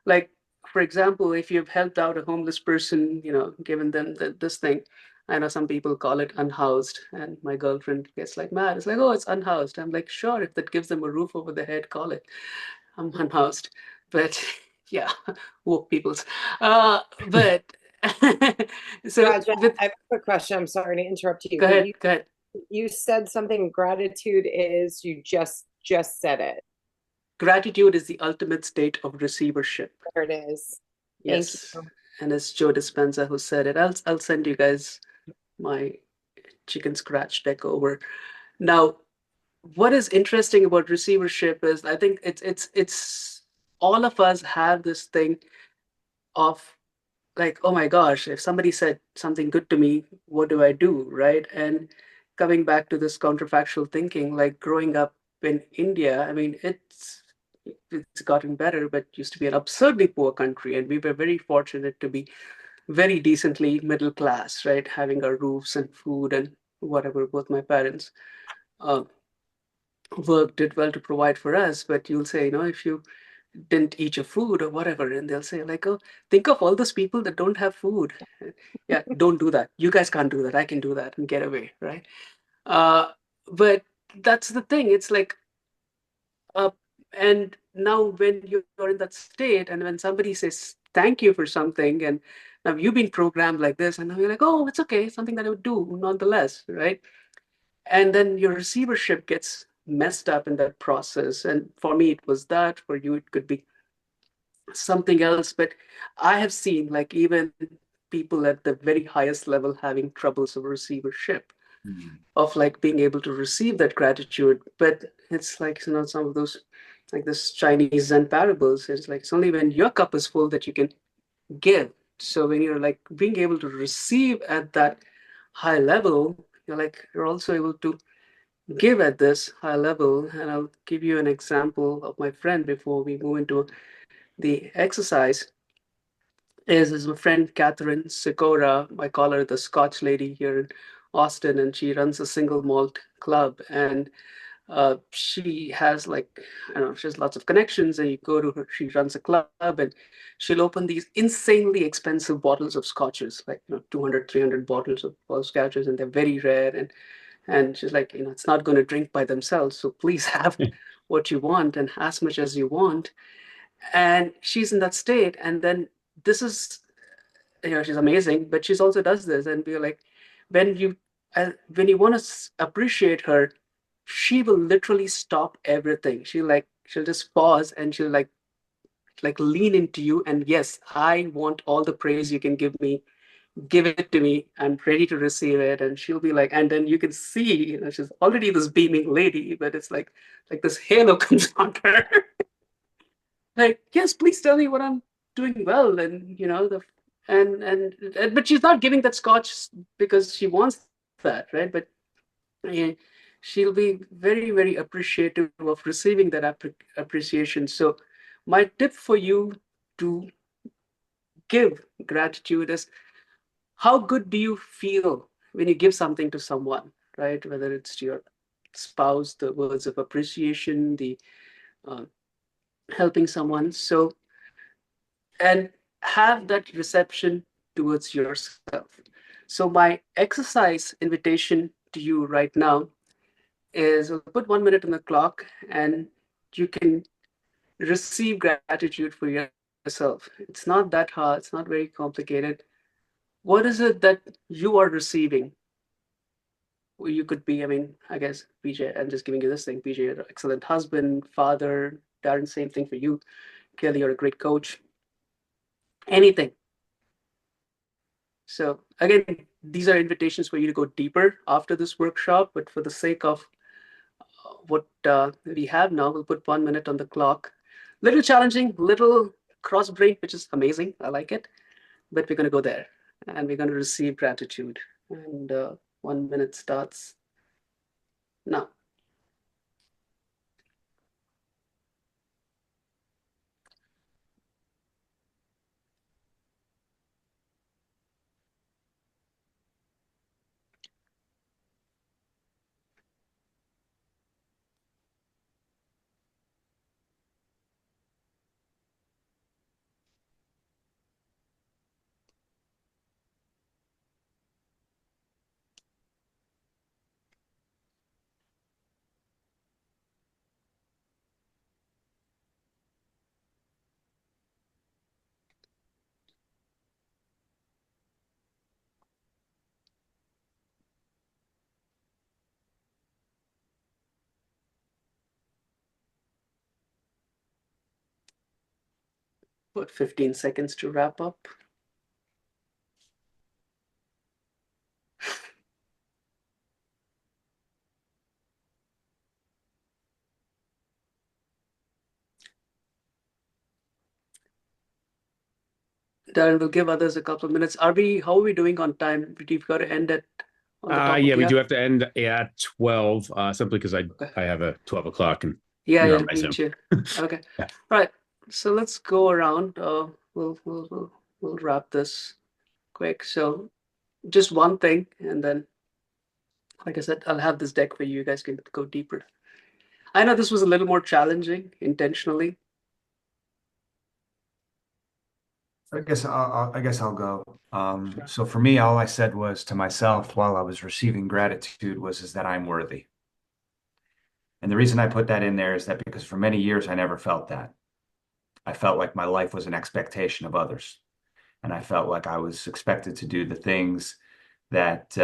like, for example, if you've helped out a homeless person, given them this thing, I know some people call it unhoused, and my girlfriend gets like mad. It's like, oh, it's unhoused. I'm like, sure, if that gives them a roof over their head, call it. I'm unhoused. But yeah, woke peoples. But so Raja, with I have a quick question. I'm sorry to interrupt you, go but ahead, you go ahead. you said something. Gratitude is you just said it. Gratitude is the ultimate state of receivership. There it is. Thank Yes. you. And it's Joe Dispenza who said it. I'll send you guys my chicken scratch deck over. Now, what is interesting about receivership is I think it's all of us have this thing of like, oh my gosh, if somebody said something good to me, what do I do? Right. And coming back to this counterfactual thinking, like growing up in India, I mean, it's gotten better, but used to be an absurdly poor country. And we were very fortunate to be very decently middle class, right? Having our roofs and food and whatever, both my parents uh, work did well to provide for us. But you'll say, if you didn't eat your food or whatever, and they'll say like, oh, think of all those people that don't have food. Yeah, don't do that. You guys can't do that. I can do that and get away, right? uh but that's the thing. It's like uh and now when you're in that state, and when somebody says thank you for something, and now you've been programmed like this, and now you're like, oh, it's okay, it's something that I would do nonetheless, right? And then your receivership gets messed up in that process. And for me it was that, for you it could be something else. But I have seen like even people at the very highest level having troubles of receivership, Mhm. of like being able to receive that gratitude. But it's like, some of those, like this Chinese Zen parables, it's like it's only when your cup is full that you can give. So when you're like being able to receive at that high level, you're also able to give at this high level. And I'll give you an example of my friend before we move into the exercise. is my friend Catherine Sikora. I call her the Scotch lady here in Austin, and she runs a single malt club. And she has like, I don't know, she has lots of connections, and you go to her, she runs a club, and she'll open these insanely expensive bottles of scotches, like, 200, 300 bottles of scotches, and they're very rare. And she's like, it's not going to drink by themselves. So please have what you want and as much as you want. And she's in that state. And then this is, she's amazing, but she's also does this. And we're like, when you, when you want to appreciate her, she will literally stop everything. She'll just pause and she'll like lean into you. And yes, I want all the praise you can give me, give it to me. I'm ready to receive it. And she'll be like, and then you can see, she's already this beaming lady, but it's like this halo comes on her. Like, yes, please tell me what I'm doing well. And the and but she's not giving that scotch because she wants that, right? But eh, she'll be very, very appreciative of receiving that appreciation. So my tip for you to give gratitude is, how good do you feel when you give something to someone, right? Whether it's to your spouse, the words of appreciation, the uh, helping someone. So, and have that reception towards yourself. So, my exercise invitation to you right now is, we'll put 1 minute on the clock, and you can receive gratitude for yourself. It's not that hard, it's not very complicated. What is it that you are receiving? Well, you could be, I mean, I guess, PJ, I'm just giving you this thing. PJ, you're an excellent husband, father. Darren, same thing for you. Kelly, you're a great coach. Anything. So, again, these are invitations for you to go deeper after this workshop, but for the sake of what we have now, we'll put 1 minute on the clock. Little challenging, little cross brain, which is amazing. I like it. But we're going to go there, and we're going to receive gratitude. And 1 minute starts now. Put 15 seconds to wrap up. Darren, we'll give others a couple of minutes. How are we doing on time? We've got to end it on the top of Yeah, the we hour. do have to end at 12, simply because Okay. I have a 12 o'clock and Yeah, you're yeah, on my me Zoom. too. Okay. Yeah. Right. So let's go around. We'll wrap this quick. So just one thing, and then, like I said, I'll have this deck where you guys can go deeper. I know this was a little more challenging intentionally. I guess I'll go. Sure. So for me, all I said was to myself while I was receiving gratitude is that I'm worthy. And the reason I put that in there is that because for many years I never felt that. I felt like my life was an expectation of others. And I felt like I was expected to do the things that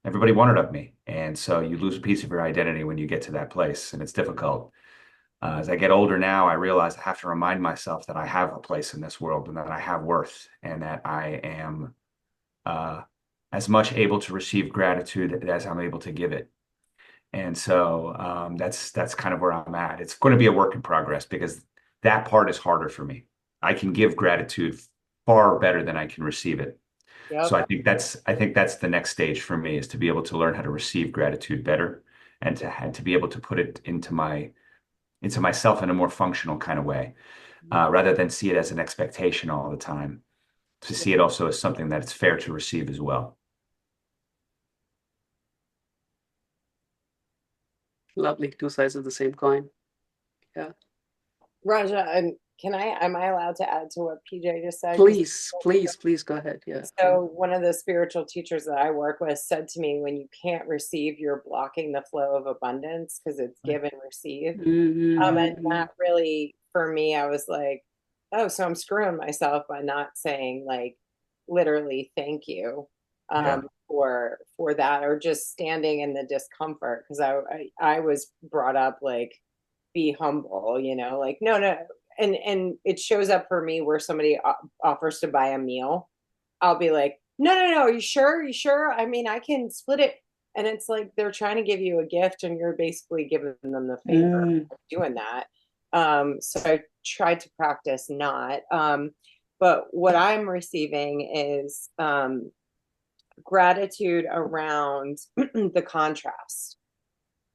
everybody wanted of me. And so you lose a piece of your identity when you get to that place, and it's difficult. As I get older now, I realize I have to remind myself that I have a place in this world and that I have worth and that I am uh, as much able to receive gratitude as I'm able to give it. And so that's kind of where I'm at. It's going to be a work in progress because that part is harder for me. I can give gratitude far better than I can receive it. Yep. So I think that's the next stage for me is to be able to learn how to receive gratitude better and to be able to put it into myself in a more functional kind of way. rather than see it as an expectation all the time, to see it also as something that it's fair to receive as well. Lovely. Two sides of the same coin. Yeah. Raja, am I allowed to add to what PJ just said? Please go ahead. Yeah. So one of the spiritual teachers that I work with said to me, when you can't receive, you're blocking the flow of abundance because it's give and receive. And that really, for me, I was like, oh, so I'm screwing myself by not saying like literally thank you for that, or just standing in the discomfort, because I was brought up like, be humble, like no. And it shows up for me where somebody offers to buy a meal. I'll be like, no, are you sure? I mean, I can split it. And it's like they're trying to give you a gift and you're basically giving them the favor of doing that. So I tried to practice not. But what I'm receiving is gratitude around the contrast.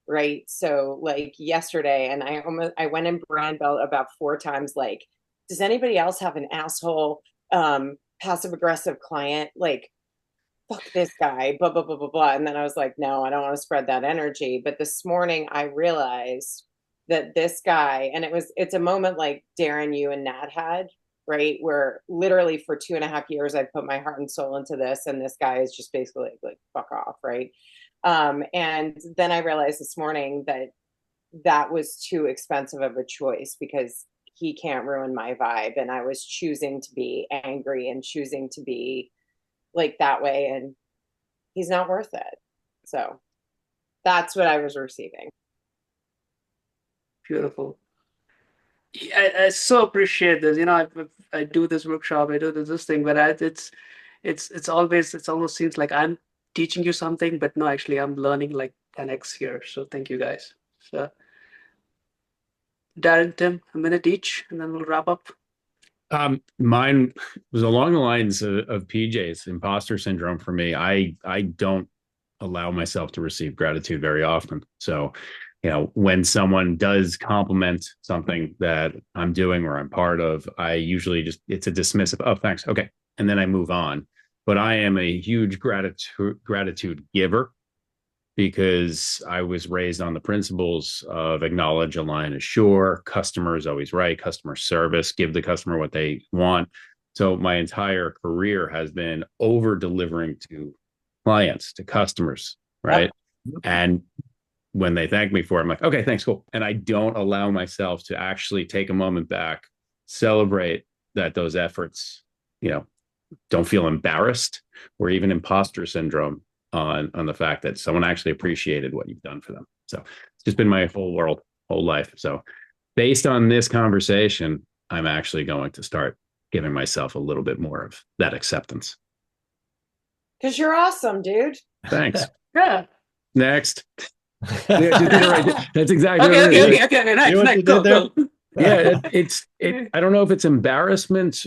Right. So like yesterday, and I went in brand belt about 4 times, like, does anybody else have an asshole passive aggressive client? Like, fuck this guy, blah, blah, blah, blah, blah. And then I was like, no, I don't want to spread that energy. But this morning I realized that this guy, and it's a moment like Darren, you and Nat had, right? Where literally for 2.5 years I put my heart and soul into this, and this guy is just basically like fuck off, right? And then I realized this morning that was too expensive of a choice, because he can't ruin my vibe. And I was choosing to be angry and choosing to be like that way. And he's not worth it. So that's what I was receiving. Beautiful. I so appreciate this. I do this workshop, I do this thing, but it's almost seems like I'm teaching you something, but no, actually I'm learning like 10x here. So thank you guys. So Darren, Tim, a minute each, and then we'll wrap up. Mine was along the lines of PJ's imposter syndrome for me. I don't allow myself to receive gratitude very often. So, when someone does compliment something that I'm doing or I'm part of, I usually it's a dismissive, oh, thanks. Okay. And then I move on. But I am a huge gratitude giver, because I was raised on the principles of acknowledge, align, assure, customer is always right, customer service, give the customer what they want. So my entire career has been over delivering to clients, to customers, right? Yep. And when they thank me for it, I'm like, okay, thanks, cool. And I don't allow myself to actually take a moment back, celebrate that those efforts, don't feel embarrassed or even imposter syndrome on the fact that someone actually appreciated what you've done for them. So it's just been my whole life. So based on this conversation, I'm actually going to start giving myself a little bit more of that acceptance. Because you're awesome, dude. Thanks. Yeah. Next. That's exactly what it is. Okay. Nice. Go. Yeah, I don't know if it's embarrassment.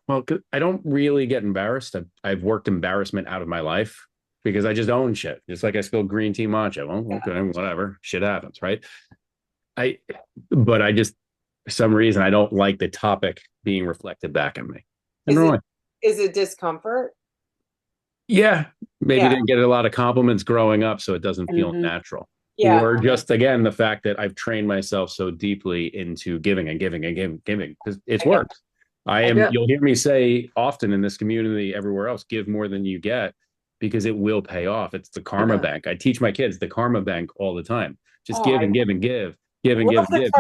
Well, I don't really get embarrassed. I've worked embarrassment out of my life, because I just own shit. Just like I spilled green tea matcha. Well, okay, whatever. Shit happens, right? But I just, for some reason, I don't like the topic being reflected back at me. Is it discomfort? Yeah. Maybe didn't get a lot of compliments growing up, so it doesn't feel natural. Yeah. Or just, again, the fact that I've trained myself so deeply into giving and giving and giving, because it's worked. You'll hear me say often in this community, everywhere else, give more than you get, because it will pay off. It's the karma bank. I teach my kids the karma bank all the time. Just give and give and give, give and give and give.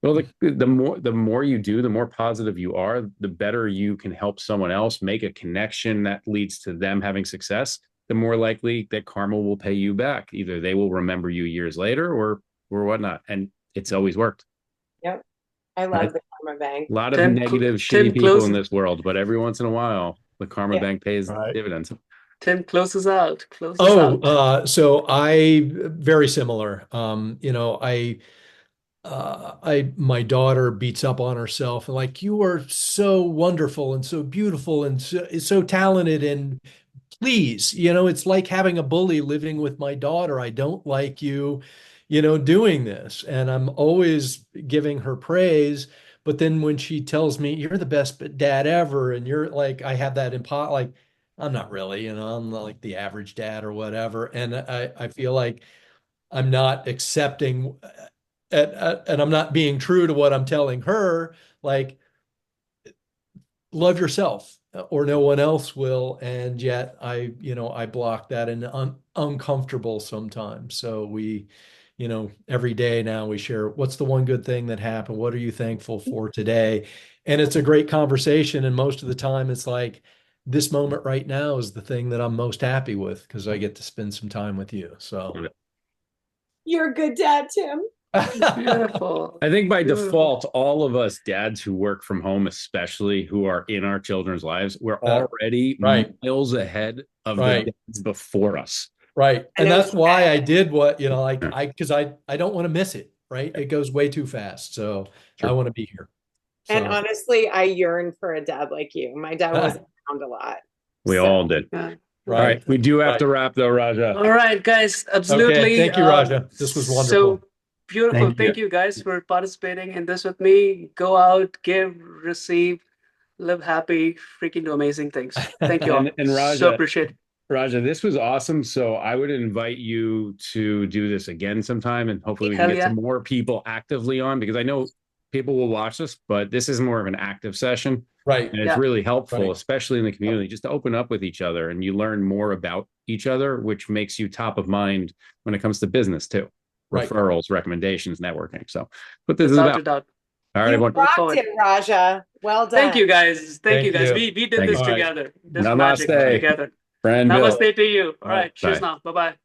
Yeah, the more you do, the more positive you are, the better you can help someone else make a connection that leads to them having success. The more likely that karma will pay you back. Either they will remember you years later or whatnot. And it's always worked. Yep. I love the karma bank. A lot of negative, shitty people in this world, but every once in a while, the karma bank pays dividends. Tim, closes out. So I very similar. My daughter beats up on herself and like, you are so wonderful and so beautiful and so talented, and please, it's like having a bully living with my daughter. I don't like you, doing this. And I'm always giving her praise, But then when she tells me you're the best dad ever, and you're like, I have that like, I'm not really, I'm like the average dad or whatever. And I feel like I'm not accepting and I'm not being true to what I'm telling her. Like, love yourself or no one else will. And yet I block that and uncomfortable sometimes. So every day now we share what's the one good thing that happened? What are you thankful for today? And it's a great conversation. And most of the time it's like, this moment right now is the thing that I'm most happy with because I get to spend some time with you. So You're a good dad, Tim. Beautiful. I think by default, all of us dads who work from home, especially who are in our children's lives, we're already right. miles ahead of Right. the dads before us. Right. And And that's why I sad. did what, because I don't want to miss it. Right. It goes way too fast. So Sure. I want to be here. And So honestly, I yearn for a dad like you. My dad wasn't around a lot. We So- all did. Yeah. All right. We do have Right. to wrap though, Raja. All right, guys. Absolutely. Okay. Thank you, Raja. This was wonderful. So beautiful. Thank Thank you guys for participating in this with me. Go out, give, receive, live happy, freaking do amazing things. Thank you all. And Raja, so appreciate it. Raja, this was awesome. So I would invite you to do this again sometime, and hopefully we can Hell get yeah. some more people actively on, because I know people will watch this, but this is more of an active session. Right. And it's Yeah. really helpful, Right. especially in the community, just to open up with each other, and you learn more about each other, which makes you top of mind when it comes to business too. Right. Referrals, recommendations, networking. So what this is Without about. a doubt. All right, You everyone. rocked forward. it, Raja. Well done. Thank you guys. Thank you Thank guys. you. We did Thank this you. together. This Namaste. magic together. Friend Bill. Namaste to you. All All right, right. Cheers bye. now. Bye-bye.